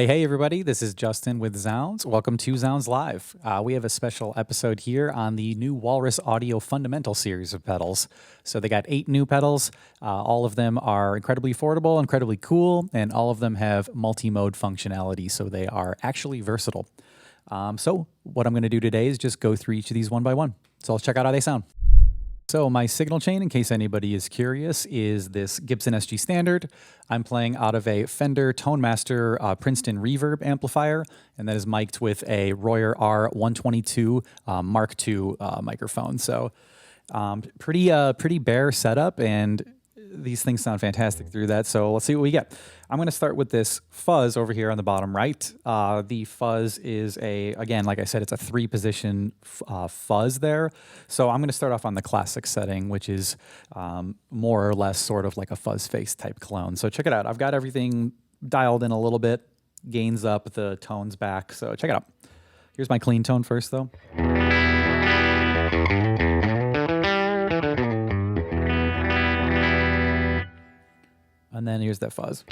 Hey, everybody, this is Justin with zZounds. Welcome to zZounds Live. We have a special episode here on the new Walrus Audio Fundamental series of pedals. So they got 8 new pedals. All of them are incredibly affordable, incredibly cool, and all of them have multi-mode functionality, so they are actually versatile. So what I'm going to do today is just go through each of these one by one. So let's check out how they sound. So my signal chain, in case anybody is curious, is this Gibson SG Standard. I'm playing out of a Fender Tone Master Princeton Reverb amplifier, and that is mic'd with a Royer R122 Mark II microphone. So pretty bare setup, and these things sound fantastic through that. So let's see what we get. I'm going to start with this Fuzz over here on the bottom right. The Fuzz is again, like I said, it's a 3-position fuzz there. So I'm going to start off on the classic setting, which is more or less sort of like a fuzz face type clone. So check it out. I've got everything dialed in a little bit, gains up, the tones back. So check it out. Here's my clean tone first, though. And then here's that fuzz.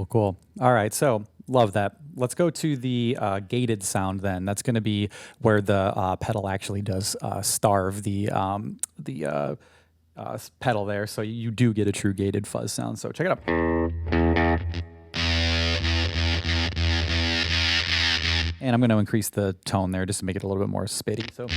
Cool. All right, so love that. Let's go to the gated sound then. That's going to be where the pedal actually does starve the pedal there, so you do get a true gated fuzz sound. So check it out. And I'm going to increase the tone there just to make it a little bit more spitty. So.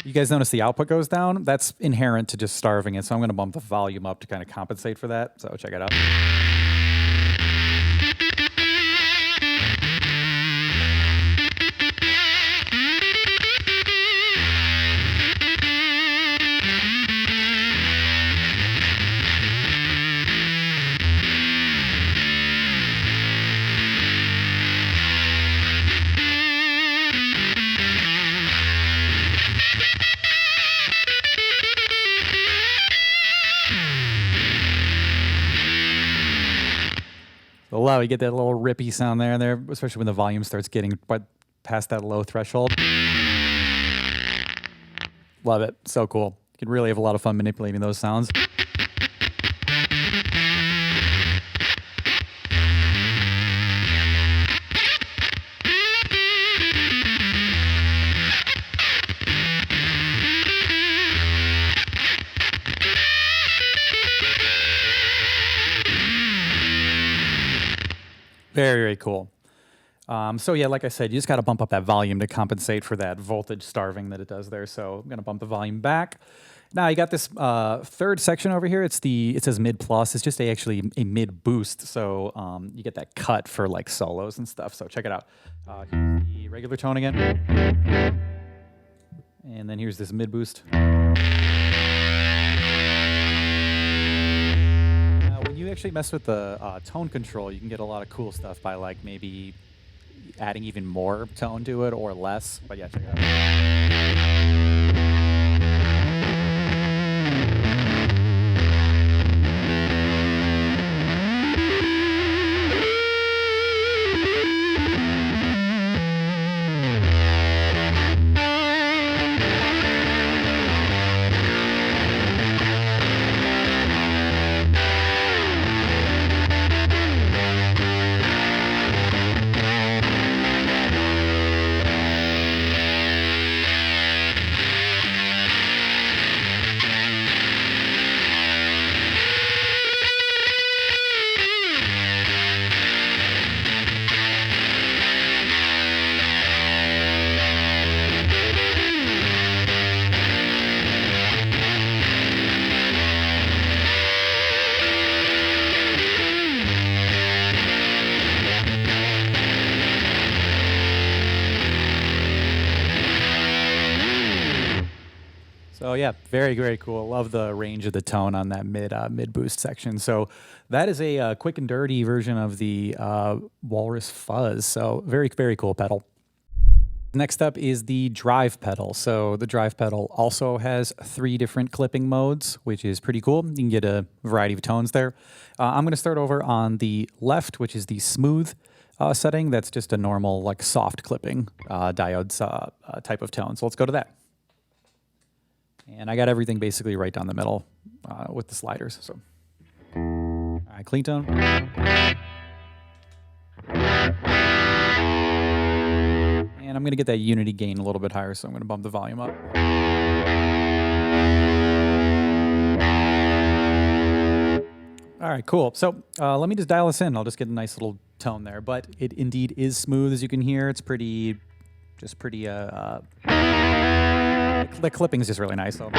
You guys notice the output goes down? That's inherent to just starving it, so I'm going to bump the volume up to kind of compensate for that. So check it out. Wow, you get that little rippy sound there, especially when the volume starts getting past that low threshold. Love it. So cool. You can really have a lot of fun manipulating those sounds. Very cool. So yeah, like I said, you just got to bump up that volume to compensate for that voltage starving that it does there. So I'm going to bump the volume back. Now you got this third section over here. It says mid plus. It's just actually a mid boost. So you get that cut for like solos and stuff. So check it out. Here's the regular tone again. And then here's this mid boost. You actually mess with the tone control, you can get a lot of cool stuff by like maybe adding even more tone to it or less. But yeah, check it out. So yeah, very, very cool. Love the range of the tone on that mid boost section. So that is a quick and dirty version of the Walrus Fuzz. So very, very cool pedal. Next up is the drive pedal. So the drive pedal also has 3 different clipping modes, which is pretty cool. You can get a variety of tones there. I'm going to start over on the left, which is the smooth setting. That's just a normal, like, soft clipping diodes type of tone. So let's go to that. And I got everything basically right down the middle with the sliders. So, all right, clean tone. And I'm going to get that unity gain a little bit higher, so I'm going to bump the volume up. All right, cool. So let me just dial this in. I'll just get a nice little tone there. But it indeed is smooth, as you can hear. It's pretty, the clipping is just really nice. So.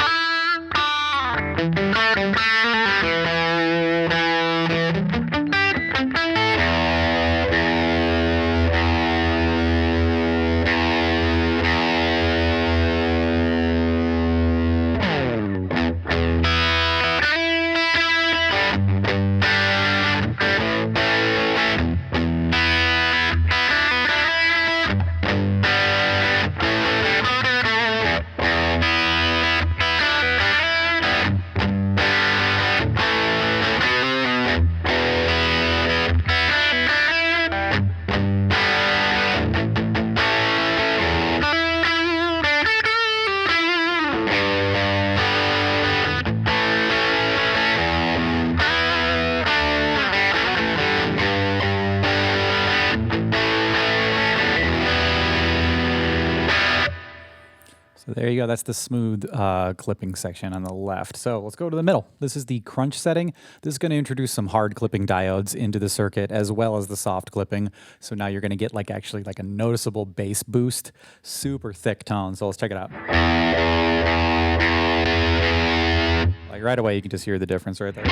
So there you go. That's the smooth clipping section on the left. So let's go to the middle. This is the crunch setting. This is going to introduce some hard clipping diodes into the circuit as well as the soft clipping. So now you're going to get actually a noticeable bass boost, super thick tone. So let's check it out. Like right away, you can just hear the difference right there.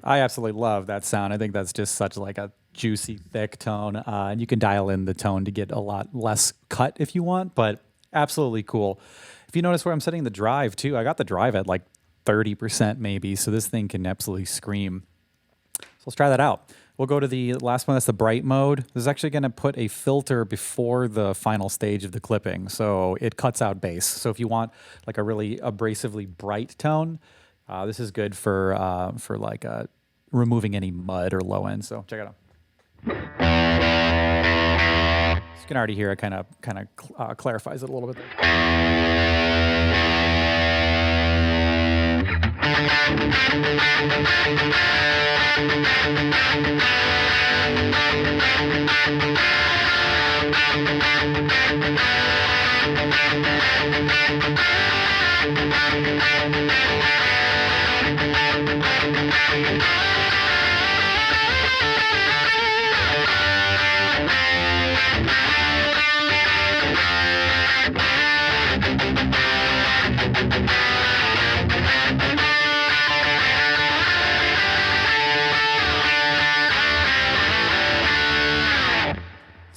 I absolutely love that sound. I think that's just such a juicy, thick tone. And you can dial in the tone to get a lot less cut if you want, but absolutely cool. If you notice where I'm setting the drive too, I got the drive at 30% maybe, so this thing can absolutely scream. So let's try that out. We'll go to the last one, that's the bright mode. This is actually going to put a filter before the final stage of the clipping, so it cuts out bass. So if you want a really abrasively bright tone, this is good for removing any mud or low end. So check it out. You can already hear it kind of clarifies it a little bit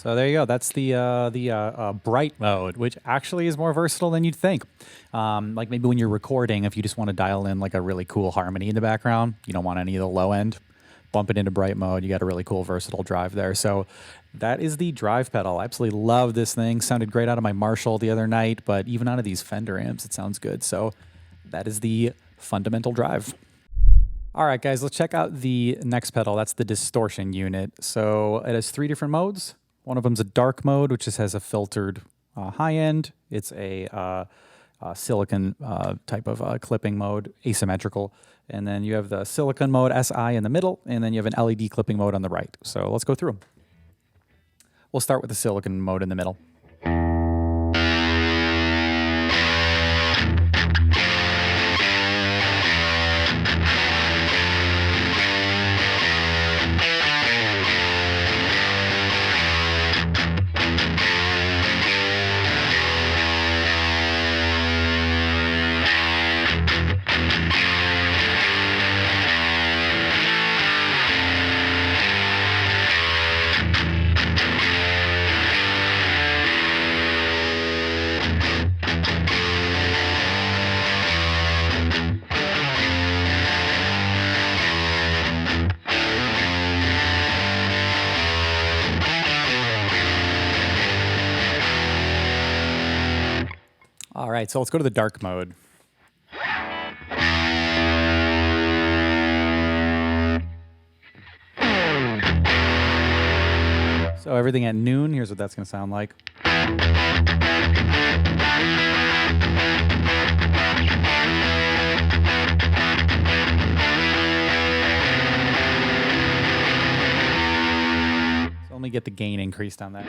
So there you go. That's the bright mode, which actually is more versatile than you'd think. Maybe when you're recording, if you just want to dial in a really cool harmony in the background, you don't want any of the low end, bump it into bright mode. You got a really cool versatile drive there. So that is the drive pedal. I absolutely love this thing. Sounded great out of my Marshall the other night, but even out of these Fender amps, it sounds good. So that is the fundamental drive. All right, guys, let's check out the next pedal. That's the distortion unit. So it has 3 different modes. One of them's a dark mode, which just has a filtered high end. It's a silicon type of clipping mode, asymmetrical. And then you have the silicon mode, SI, in the middle, and then you have an LED clipping mode on the right. So let's go through them. We'll start with the silicon mode in the middle. All right, so let's go to the dark mode. So everything at noon, here's what that's going to sound like. So let me get the gain increased on that.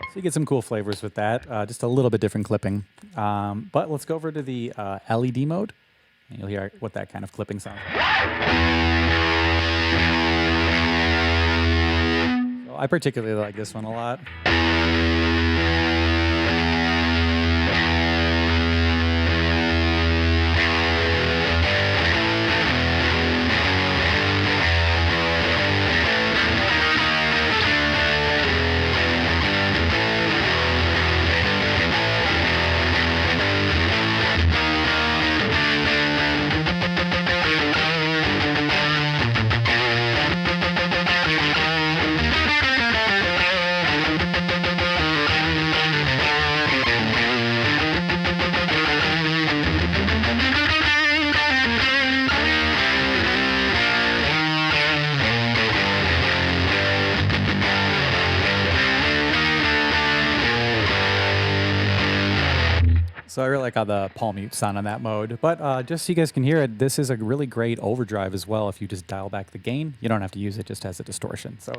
So you get some cool flavors with that, just a little bit different clipping. But let's go over to the LED mode, and you'll hear what that kind of clipping sounds like. So I particularly like this one a lot. So I really like how the palm mute sound on that mode. But just so you guys can hear it, this is a really great overdrive as well. If you just dial back the gain, you don't have to use it, just as a distortion. So.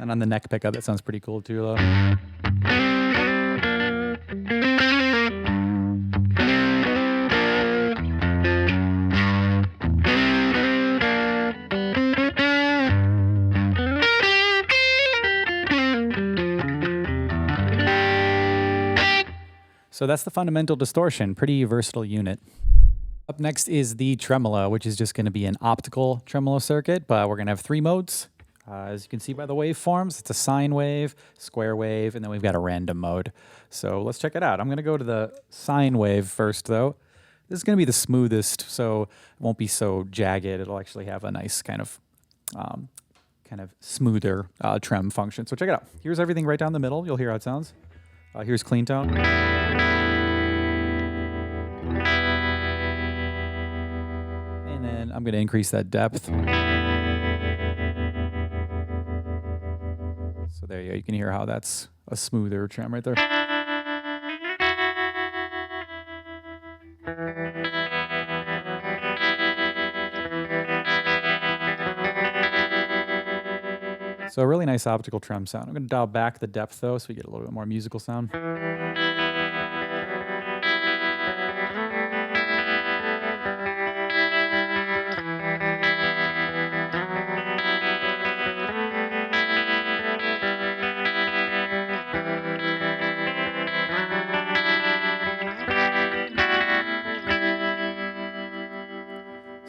And on the neck pickup, that sounds pretty cool too, though. So that's the fundamental distortion, pretty versatile unit. Up next is the tremolo, which is just going to be an optical tremolo circuit, but we're going to have 3 modes. As you can see by the waveforms, it's a sine wave, square wave, and then we've got a random mode. So let's check it out. I'm going to go to the sine wave first, though. This is going to be the smoothest, so it won't be so jagged. It'll actually have a nice kind of smoother trem function. So check it out. Here's everything right down the middle. You'll hear how it sounds. Here's clean tone. And then I'm going to increase that depth. So there you go. You can hear how that's a smoother trem right there. So a really nice optical trem sound. I'm going to dial back the depth though, so we get a little bit more musical sound. So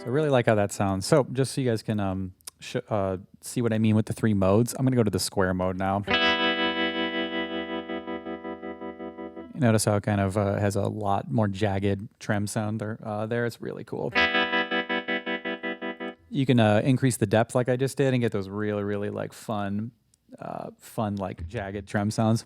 I really like how that sounds. So just so you guys can see what I mean with the 3 modes, I'm going to go to the square mode now. You notice how it kind of has a lot more jagged trem sound there. It's really cool. You can increase the depth like I just did and get those really, really like fun like jagged trem sounds.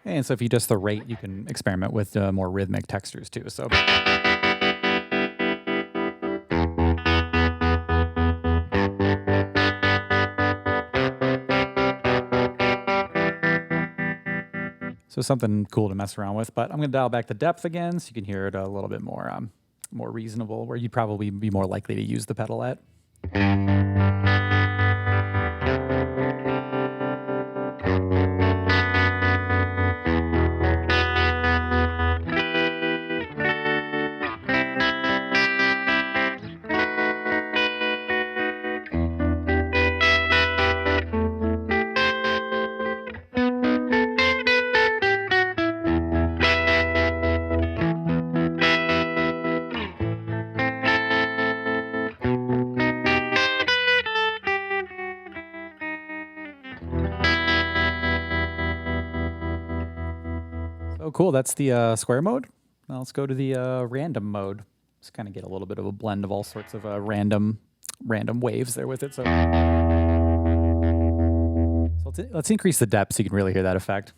And so if you adjust the rate, you can experiment with more rhythmic textures too. So. So something cool to mess around with, but I'm going to dial back the depth again so you can hear it a little bit more reasonable, where you'd probably be more likely to use the pedal at. Oh, cool. That's the square mode. Now let's go to the random mode. Just kind of get a little bit of a blend of all sorts of random waves there with it. So let's increase the depth so you can really hear that effect.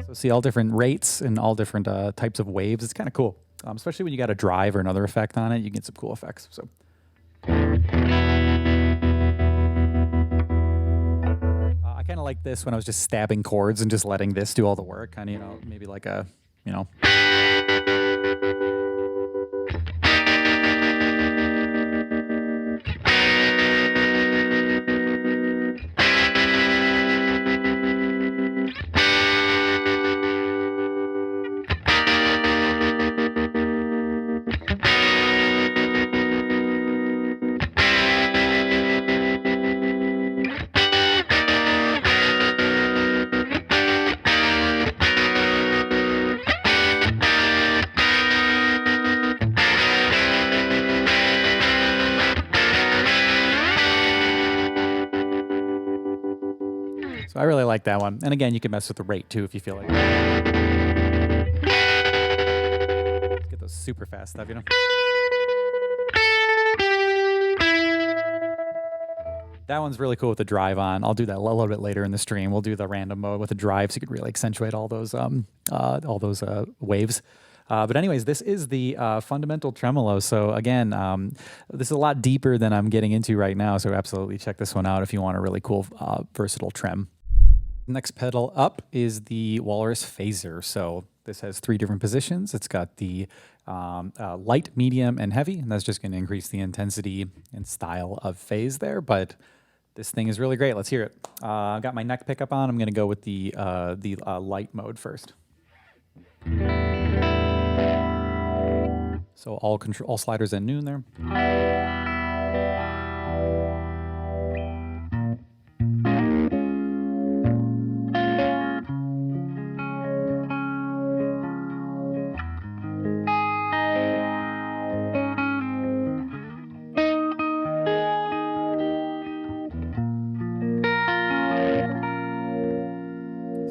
So see all different rates and all different types of waves. It's kind of cool, especially when you got a drive or another effect on it. You get some cool effects. So. I kind of like this when I was just stabbing chords and just letting this do all the work. Kind of, maybe like a, So I really like that one. And again, you can mess with the rate too if you feel like. Let's get those super fast stuff, That one's really cool with the drive on. I'll do that a little bit later in the stream. We'll do the random mode with the drive so you can really accentuate all those waves. But anyways, this is the fundamental tremolo. So again, this is a lot deeper than I'm getting into right now. So absolutely check this one out if you want a really cool, versatile trem. Next pedal up is the Walrus Phaser. So this has 3 different positions. It's got the light, medium, and heavy, and that's just going to increase the intensity and style of phase there. But this thing is really great. Let's hear it. I've got my neck pickup on. I'm going to go with the light mode first. So all sliders at noon there.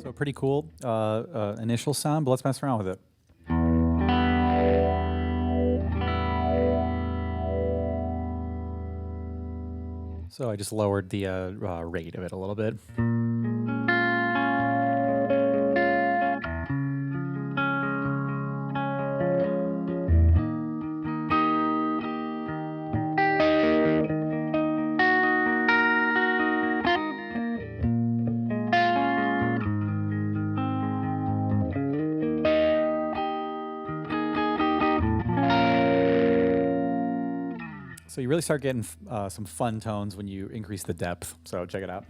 So pretty cool initial sound, but let's mess around with it. So I just lowered the rate of it a little bit. So you really start getting some fun tones when you increase the depth. So check it out.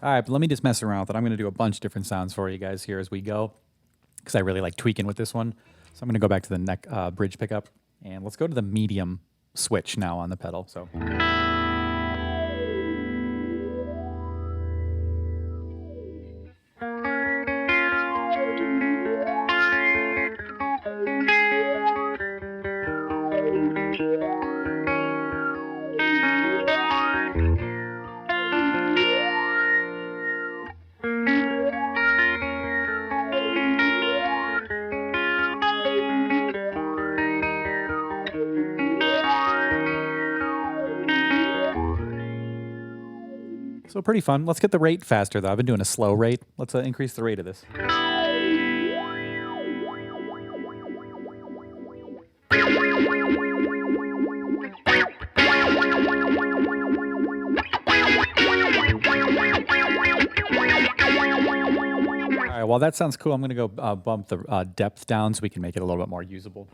All right, but let me just mess around with it. I'm going to do a bunch of different sounds for you guys here as we go, because I really like tweaking with this one. So I'm going to go back to the neck bridge pickup, and let's go to the medium switch now on the pedal. So. So pretty fun. Let's get the rate faster, though. I've been doing a slow rate. Let's increase the rate of this. All right, well, that sounds cool. I'm going to go bump the depth down so we can make it a little bit more usable.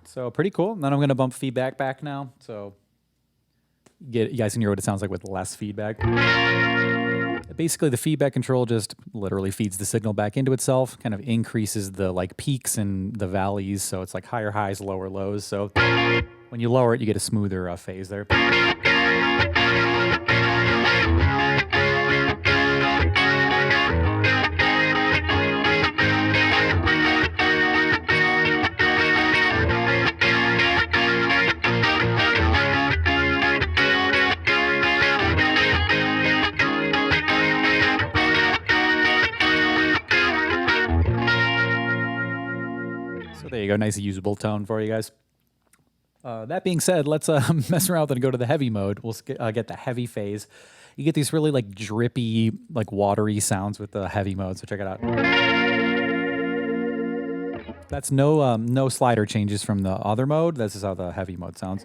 So pretty cool. And then I'm going to bump feedback back now. So you guys can hear what it sounds like with less feedback. Basically, the feedback control just literally feeds the signal back into itself, kind of increases the like peaks and the valleys. So it's like higher highs, lower lows. So when you lower it, you get a smoother phase there. There you go, nice usable tone for you guys. That being said, let's mess around and go to the heavy mode. We'll get the heavy phase. You get these really like drippy, like watery sounds with the heavy mode, so check it out. That's no slider changes from the other mode. This is how the heavy mode sounds.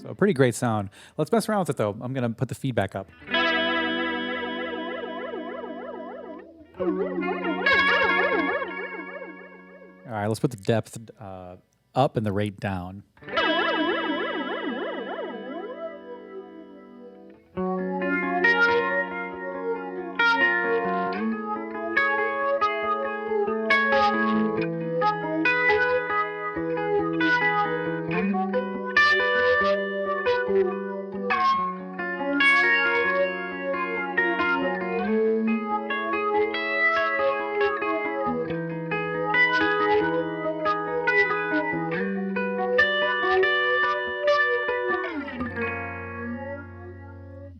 So pretty great sound. Let's mess around with it though. I'm going to put the feedback up. All right, let's put the depth up and the rate down.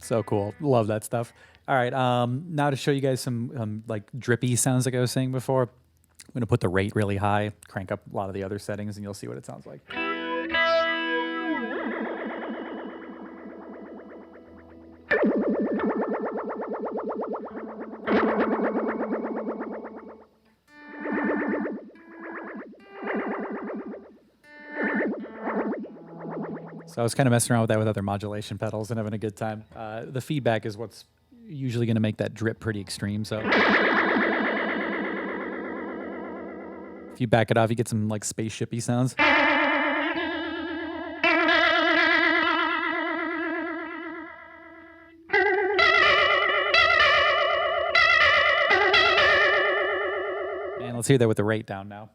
So cool. Love that stuff. All right. Now to show you guys some like drippy sounds like I was saying before, I'm going to put the rate really high, crank up a lot of the other settings, and you'll see what it sounds like. So I was kind of messing around with that with other modulation pedals and having a good time. The feedback is what's usually going to make that drip pretty extreme. So if you back it off, you get some like spaceshipy sounds. let's hear that with the rate down now.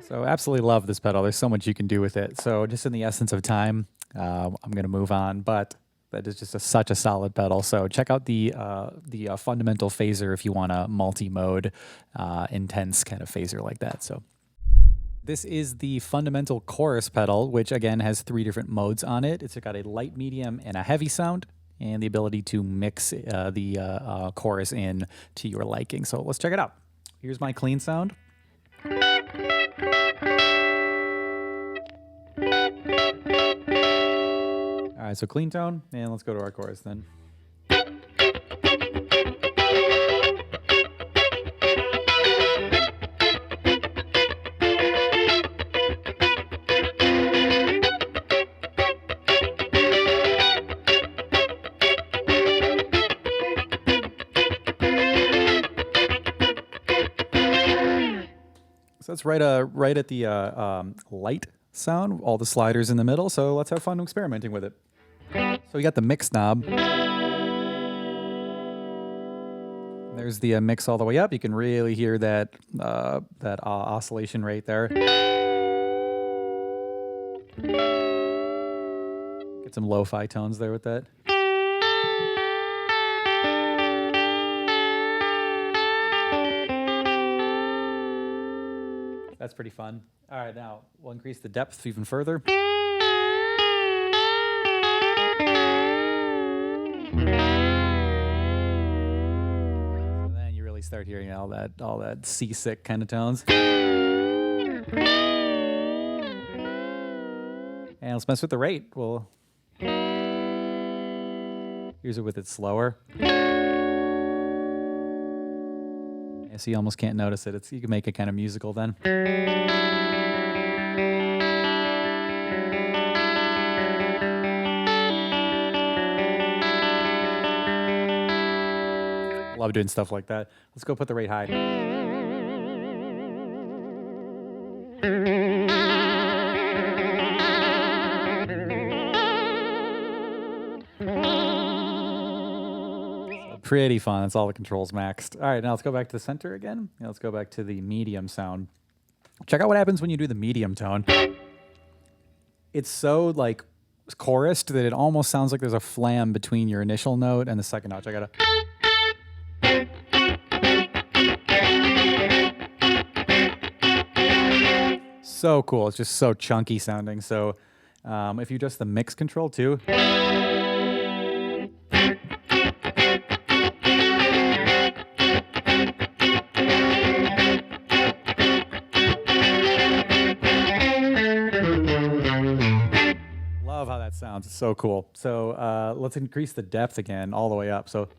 So absolutely love this pedal. There's so much you can do with it. So just in the essence of time, I'm going to move on, but that is just such a solid pedal. So check out the fundamental phaser if you want a multi-mode, intense kind of phaser like that. So this is the fundamental chorus pedal, which again has 3 different modes on it. It's got a light, medium, and a heavy sound, and the ability to mix the chorus in to your liking. So let's check it out. Here's my clean sound. All right, so clean tone, and let's go to our chorus then. So that's right at the light sound, all the sliders in the middle, so let's have fun experimenting with it. So we got the mix knob. There's the mix all the way up. You can really hear that oscillation rate there. Get some lo-fi tones there with that. That's pretty fun. All right, now we'll increase the depth even further. Start hearing all that seasick kind of tones. And let's mess with the rate. Well, here's it with it slower. Yeah, so you almost can't notice it. You can make it kind of musical then. Love doing stuff like that. Let's go put the rate high. So pretty fun. That's all the controls maxed. All right, now let's go back to the center again. Now let's go back to the medium sound. Check out what happens when you do the medium tone. It's so like chorused that it almost sounds like there's a flam between your initial note and the second note. Check it out. So cool. It's just so chunky sounding. So if you adjust the mix control too. Love how that sounds. It's so cool. So let's increase the depth again all the way up. So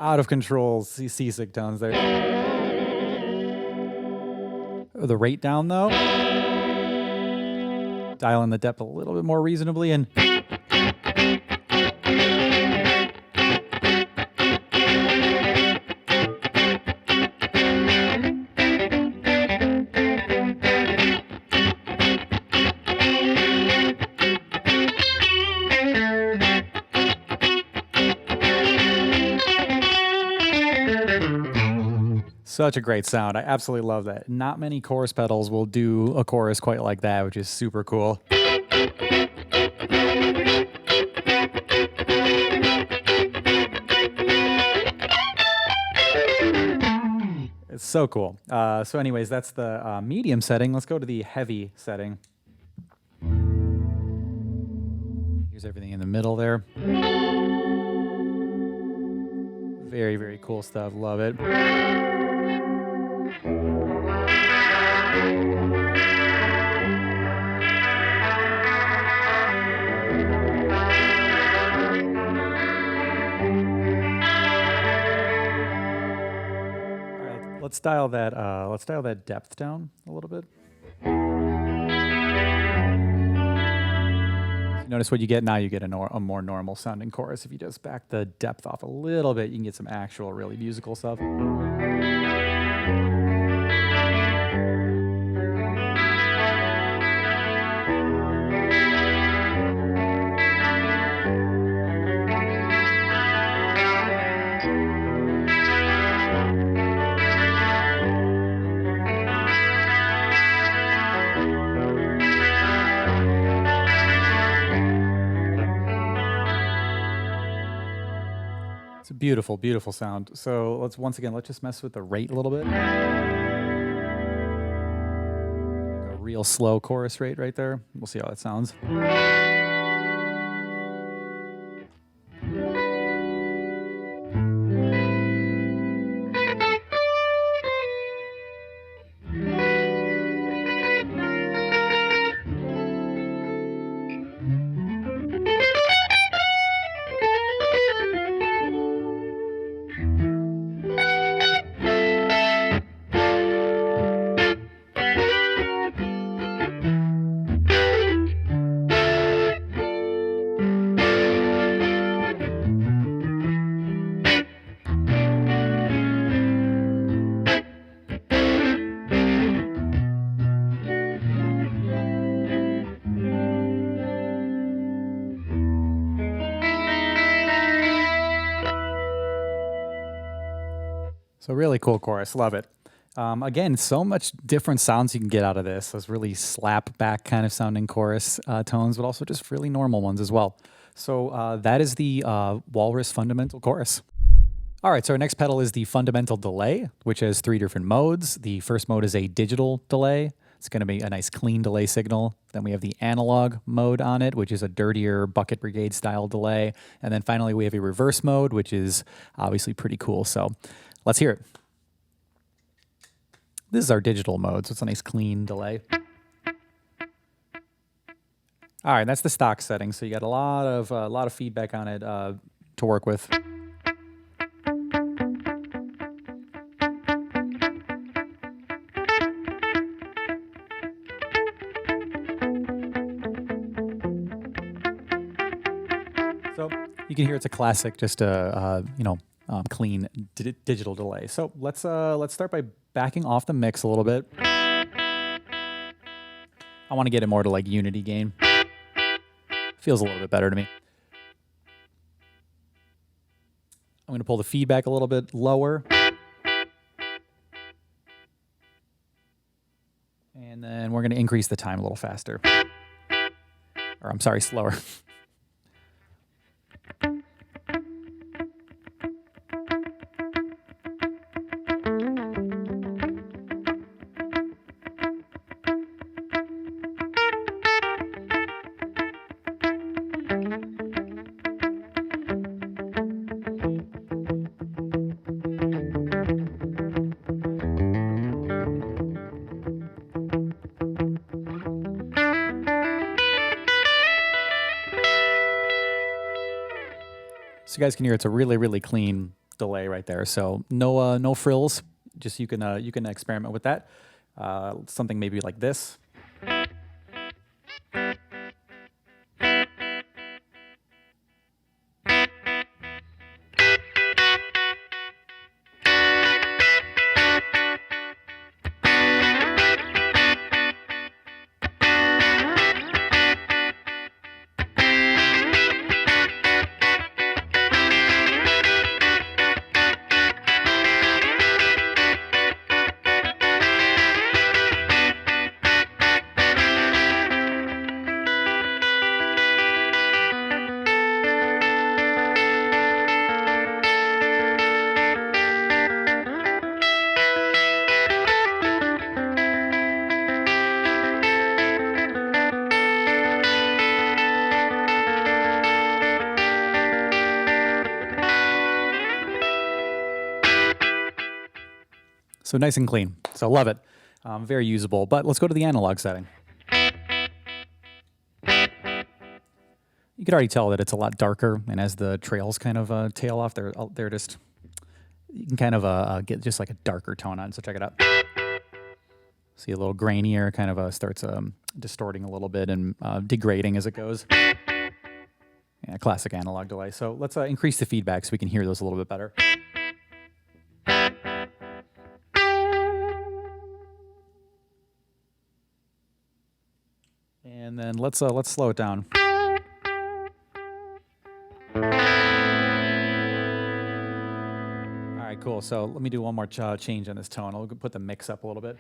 out of control seasick tones there. The rate down though. Dial in the depth a little bit more reasonably and such a great sound. I absolutely love that. Not many chorus pedals will do a chorus quite like that, which is super cool. It's so cool. So anyways, that's the medium setting. Let's go to the heavy setting. Here's everything in the middle there. Very, very cool stuff. Love it. Let's dial that depth down a little bit. Notice what you get now. You get a more normal sounding chorus. If you just back the depth off a little bit, you can get some actual really musical stuff. It's a beautiful, beautiful sound. So let's just mess with the rate a little bit. Like a real slow chorus rate right there. We'll see how that sounds. So really cool chorus, love it. Again, so much different sounds you can get out of this. Those really slap back kind of sounding chorus tones, but also just really normal ones as well. So that is the Walrus fundamental chorus. All right, so our next pedal is the fundamental delay, which has 3 different modes. The first mode is a digital delay. It's going to be a nice clean delay signal. Then we have the analog mode on it, which is a dirtier Bucket Brigade style delay. And then finally we have a reverse mode, which is obviously pretty cool. So let's hear it. This is our digital mode, so it's a nice clean delay. All right, that's the stock setting. So you got a lot of feedback on it to work with. So you can hear it's a classic, just a clean digital delay. So let's start by backing off the mix a little bit. I want to get it more to like unity gain. Feels a little bit better to me. I'm going to pull the feedback a little bit lower. And then we're going to increase the time a little faster. Or I'm sorry, slower. So you guys can hear it's a really, really clean delay right there. So no frills. Just you can experiment with that. Something maybe like this. So nice and clean. So love it. Very usable. But let's go to the analog setting. You can already tell that it's a lot darker, and as the trails kind of tail off, they're just, you can kind of get just like a darker tone on. So check it out. See a little grainier, kind of starts distorting a little bit and degrading as it goes. Yeah, classic analog delay. So let's increase the feedback so we can hear those a little bit better. And then let's slow it down. All right, cool. So let me do one more change on this tone. I'll put the mix up a little bit.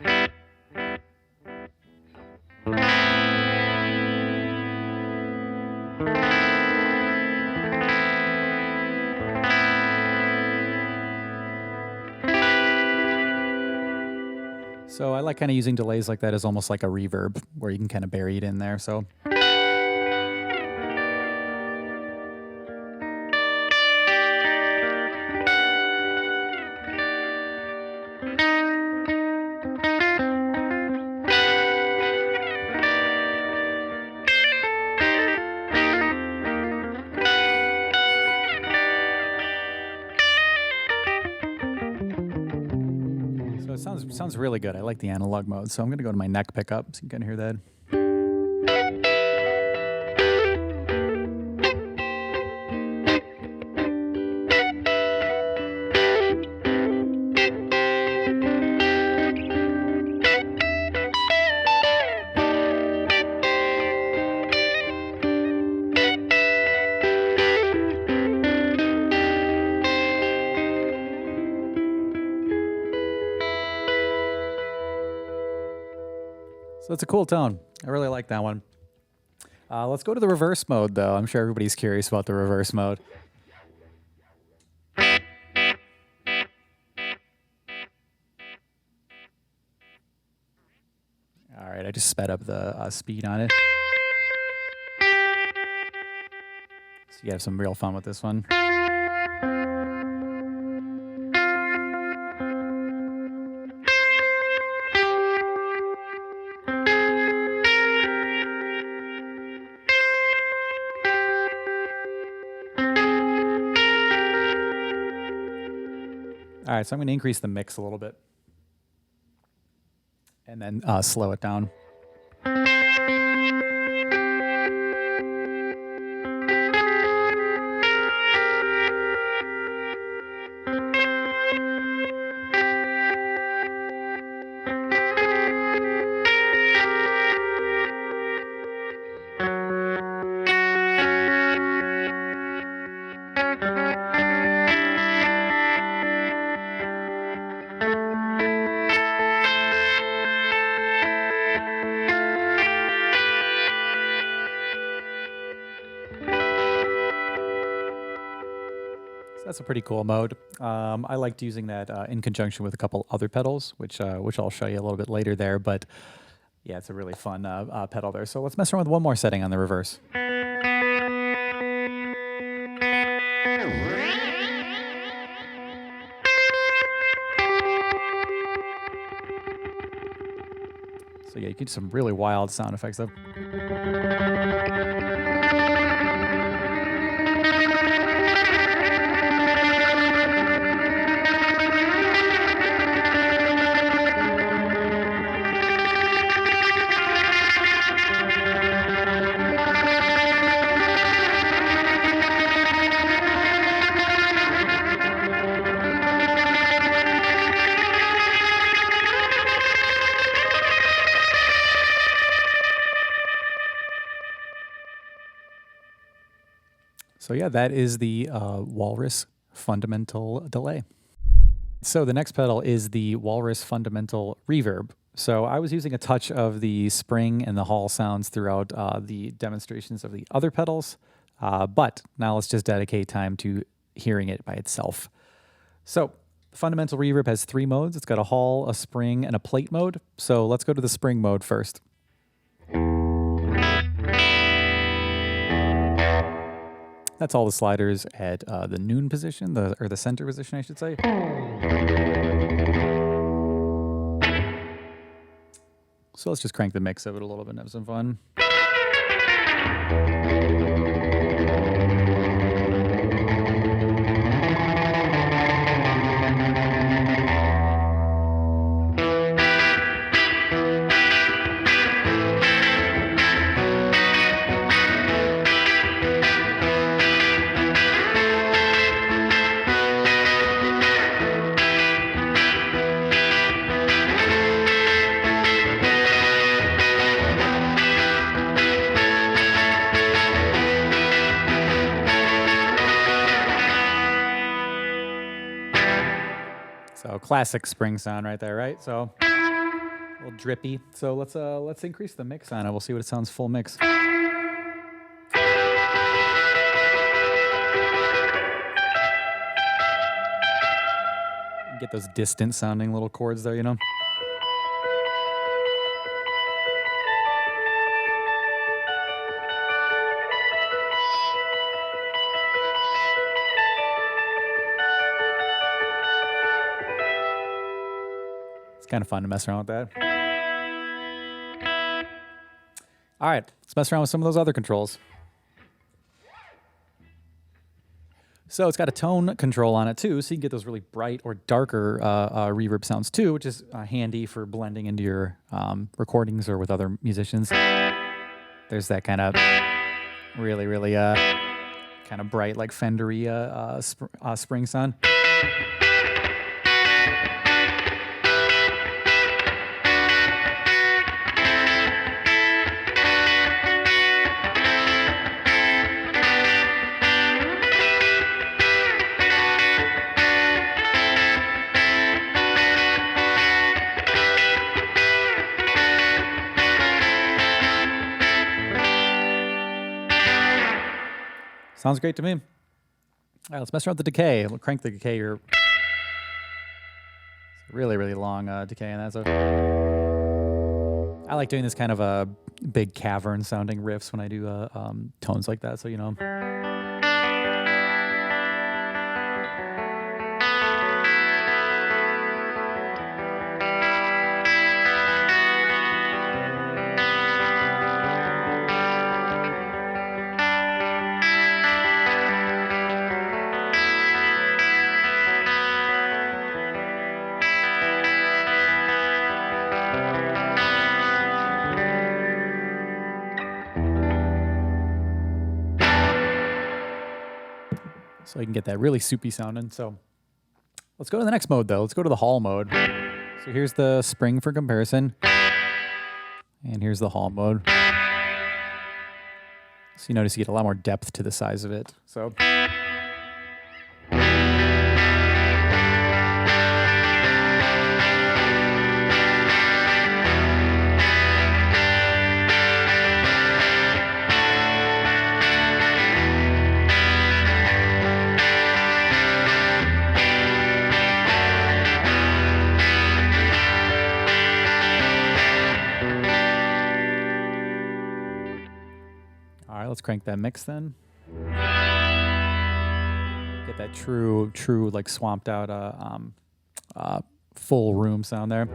So I like kind of using delays like that as almost like a reverb, where you can kind of bury it in there. So. It sounds really good. I like the analog mode, so I'm going to go to my neck pickup so you can hear that. So it's a cool tone. I really like that one. Let's go to the reverse mode, though. I'm sure everybody's curious about the reverse mode. All right, I just sped up the speed on it. So you have some real fun with this one. All right, so I'm going to increase the mix a little bit and then slow it down. That's a pretty cool mode. I liked using that in conjunction with a couple other pedals, which I'll show you a little bit later there. But yeah, it's a really fun pedal there. So let's mess around with one more setting on the reverse. So yeah, you can do some really wild sound effects though. So yeah, that is the Walrus fundamental delay. So the next pedal is the Walrus fundamental reverb. So I was using a touch of the spring and the hall sounds throughout the demonstrations of the other pedals, but now let's just dedicate time to hearing it by itself. So the fundamental reverb has 3 modes. It's got a hall, a spring, and a plate mode. So let's go to the spring mode first. That's all the sliders at the noon position, or the center position, I should say. So let's just crank the mix of it a little bit and have some fun. So classic spring sound right there, right? So a little drippy. So let's increase the mix on it. We'll see what it sounds full mix. Get those distant sounding little chords there, you know? It's kind of fun to mess around with that. All right, let's mess around with some of those other controls. So it's got a tone control on it too, so you can get those really bright or darker reverb sounds too, which is handy for blending into your recordings or with other musicians. There's that kind of really kind of bright, like Fendery spring sound. Sounds great to me. All right, let's mess around with the decay. We'll crank the decay here. It's a really long decay, and that's I like doing this kind of a big cavern sounding riffs when I do tones like that. So you know. So you can get that really soupy sounding. So let's go to the next mode though. Let's go to the hall mode. So here's the spring for comparison. And here's the hall mode. So you notice you get a lot more depth to the size of it. So let's crank that mix then. Get that true like swamped out full room sound there.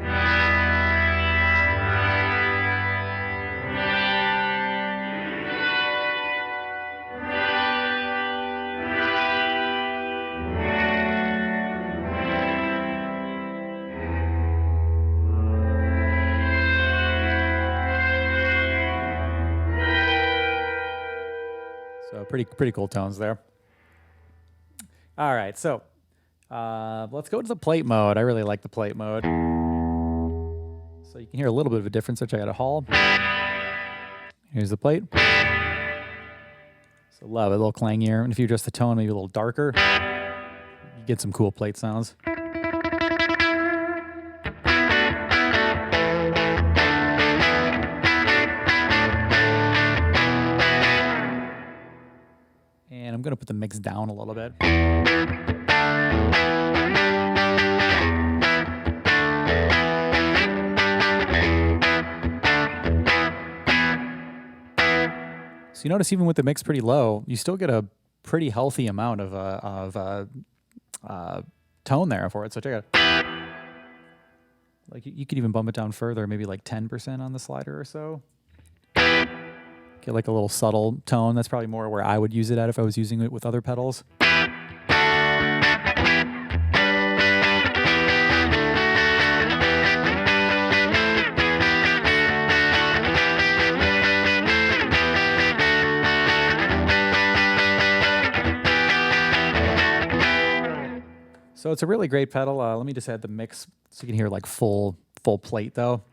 So pretty cool tones there. All right, so let's go to the plate mode. I really like the plate mode. So you can hear a little bit of a difference. So check out a hall. Here's the plate. So love it, a little clangier. And if you adjust the tone maybe a little darker, you get some cool plate sounds. And I'm going to put the mix down a little bit. So you notice even with the mix pretty low, you still get a pretty healthy amount of tone there for it. So check it out. Like you could even bump it down further, maybe like 10% on the slider or so. Get like a little subtle tone. That's probably more where I would use it at if I was using it with other pedals. So it's a really great pedal. Let me just add the mix so you can hear like full plate though.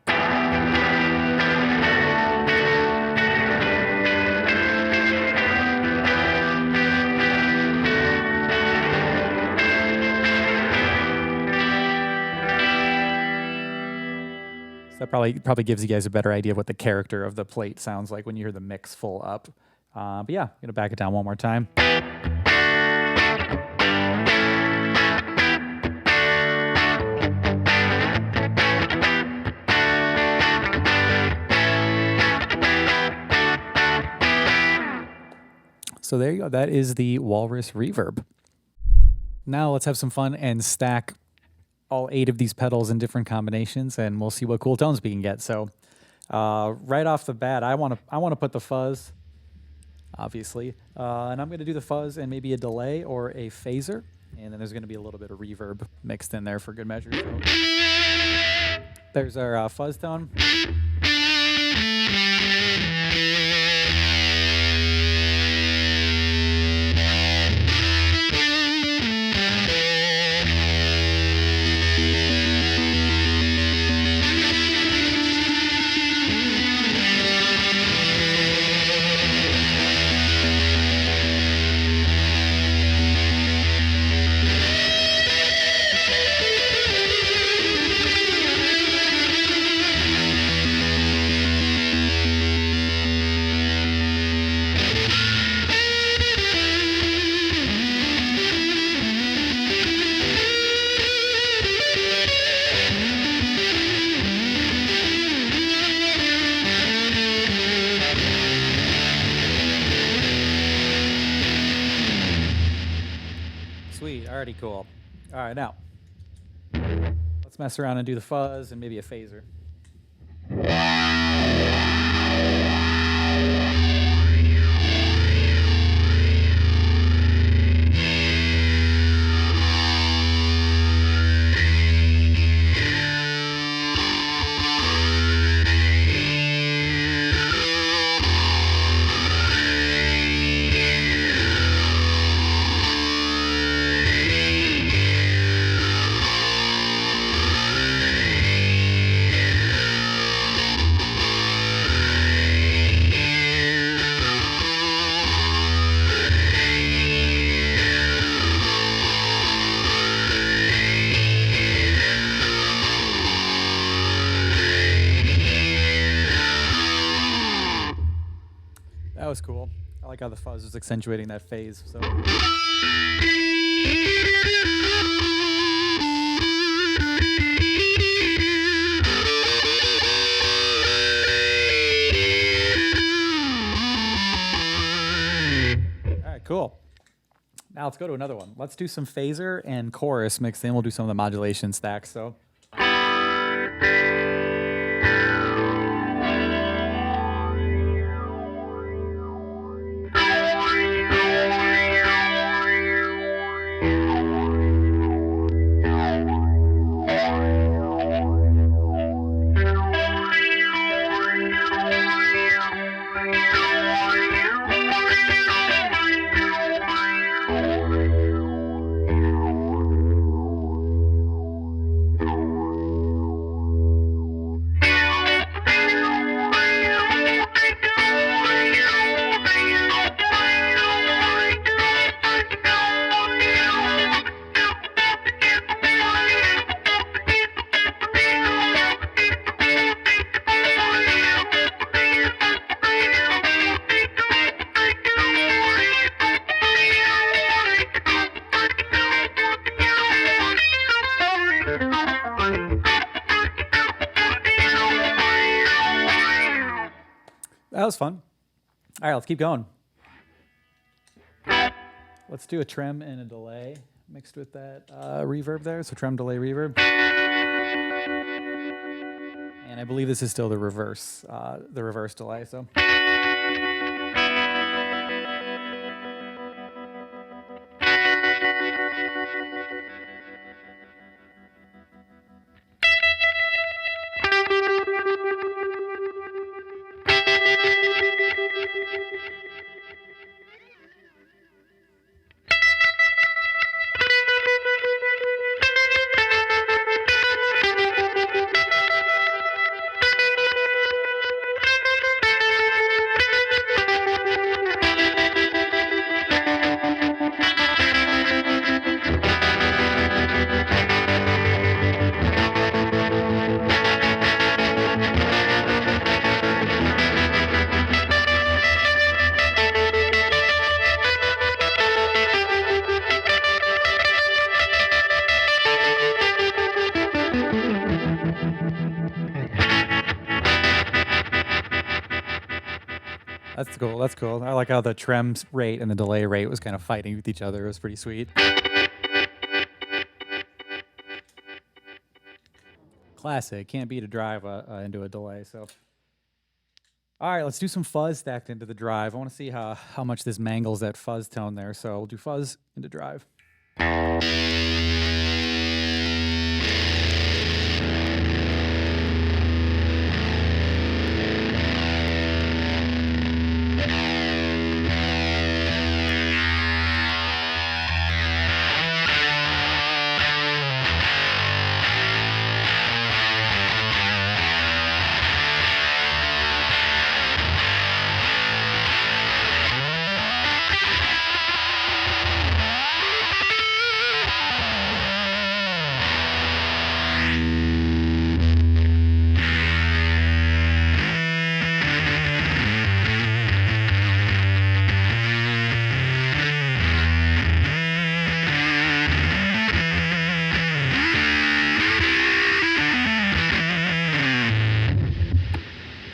So that probably gives you guys a better idea of what the character of the plate sounds like when you hear the mix full up. But yeah, I'm gonna back it down one more time. So there you go. That is the Walrus Reverb. Now let's have some fun and stack all 8 of these pedals in different combinations, and we'll see what cool tones we can get. So right off the bat, I want to put the fuzz, obviously, and I'm going to do the fuzz and maybe a delay or a phaser, and then there's going to be a little bit of reverb mixed in there for good measure. So there's our fuzz tone. Sweet, already cool. All right, now let's mess around and do the fuzz and maybe a phaser. That was cool. I like how the fuzz was accentuating that phase. So. All right, cool. Now let's go to another one. Let's do some phaser and chorus mixed in. We'll do some of the modulation stacks. So. That was fun. All right, let's keep going. Let's do a trem and a delay mixed with that reverb there. So trem, delay, reverb. And I believe this is still the reverse delay. So. That's cool. That's cool. I like how the trem rate and the delay rate was kind of fighting with each other. It was pretty sweet. Classic. Can't beat a drive into a delay. So, all right, let's do some fuzz stacked into the drive. I want to see how much this mangles that fuzz tone there. So we'll do fuzz into drive.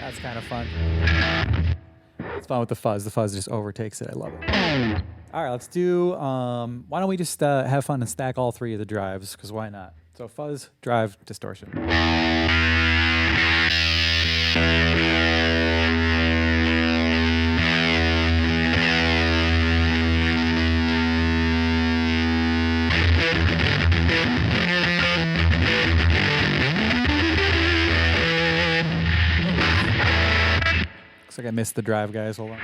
That's kind of fun. It's fun with the fuzz. The fuzz just overtakes it. I love it. All right, let's do, why don't we just have fun and stack all three of the drives, because why not? So fuzz, drive, distortion. Looks like I missed the drive, guys. Hold on.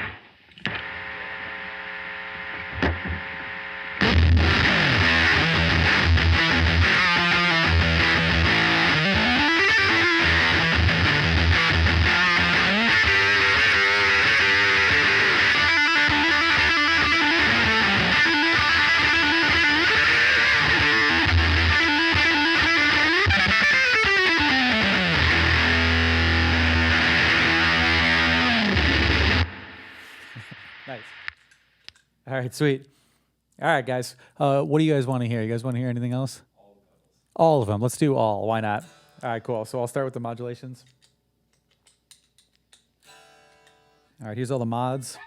Nice. All right, sweet. All right, guys. What do you guys want to hear? You guys want to hear anything else? All of them. Let's do all. Why not? All right, cool. So I'll start with the modulations. All right, here's all the mods.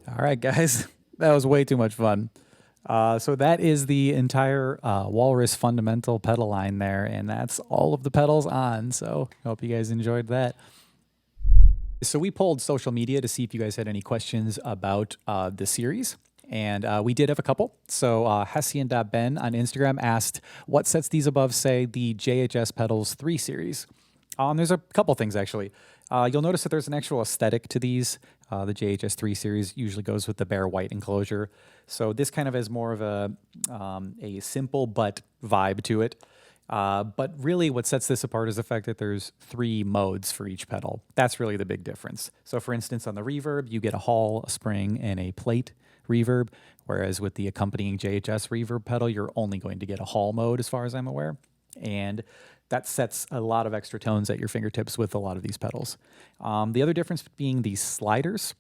All right, guys, that was way too much fun. So that is the entire Walrus fundamental pedal line there, and that's all of the pedals on. So I hope you guys enjoyed that. So we polled social media to see if you guys had any questions about the series. And we did have a couple. So Hessian.ben on Instagram asked, what sets these above, say, the JHS Pedals 3 series? There's a couple things, actually. You'll notice that there's an actual aesthetic to these. The JHS 3 series usually goes with the bare white enclosure. So this kind of has more of a simple but vibe to it. But really what sets this apart is the fact that there's 3 modes for each pedal. That's really the big difference. So for instance, on the reverb, you get a hall, a spring, and a plate reverb, whereas with the accompanying JHS reverb pedal, you're only going to get a hall mode as far as I'm aware. And that sets a lot of extra tones at your fingertips with a lot of these pedals. The other difference being the sliders,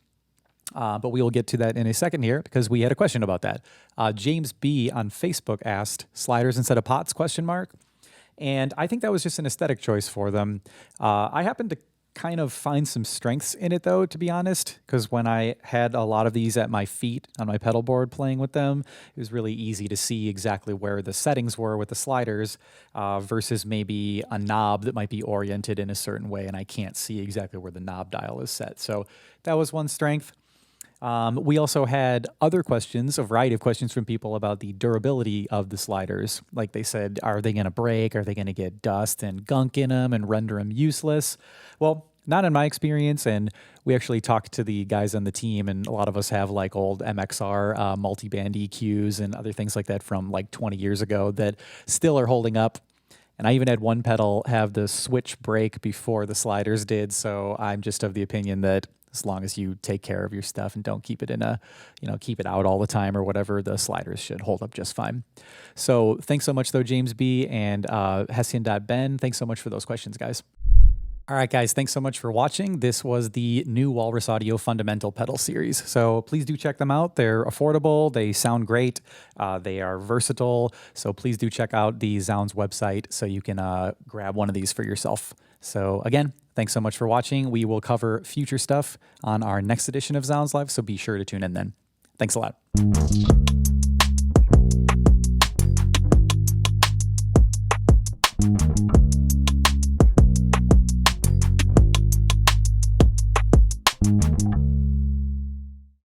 but we will get to that in a second here because we had a question about that. James B. on Facebook asked, sliders instead of pots, question mark? And I think that was just an aesthetic choice for them. I happen to kind of find some strengths in it though, to be honest, because when I had a lot of these at my feet on my pedal board playing with them, it was really easy to see exactly where the settings were with the sliders versus maybe a knob that might be oriented in a certain way and I can't see exactly where the knob dial is set. So that was one strength. We also had other questions, a variety of questions from people about the durability of the sliders. Like they said, are they going to break? Are they going to get dust and gunk in them and render them useless? Well, not in my experience. And we actually talked to the guys on the team, and a lot of us have like old MXR multi-band EQs and other things like that from like 20 years ago that still are holding up. And I even had one pedal have the switch break before the sliders did. So I'm just of the opinion that as long as you take care of your stuff and don't keep it in a, keep it out all the time or whatever, the sliders should hold up just fine. So thanks so much though, James B. and Hessian.Ben. Thanks so much for those questions, guys. All right, guys, thanks so much for watching. This was the new Walrus Audio Fundamental Pedal Series. So please do check them out. They're affordable. They sound great. They are versatile. So please do check out the zZounds website so you can grab one of these for yourself. So again, thanks so much for watching. We will cover future stuff on our next edition of zZounds Live, so be sure to tune in then. Thanks a lot.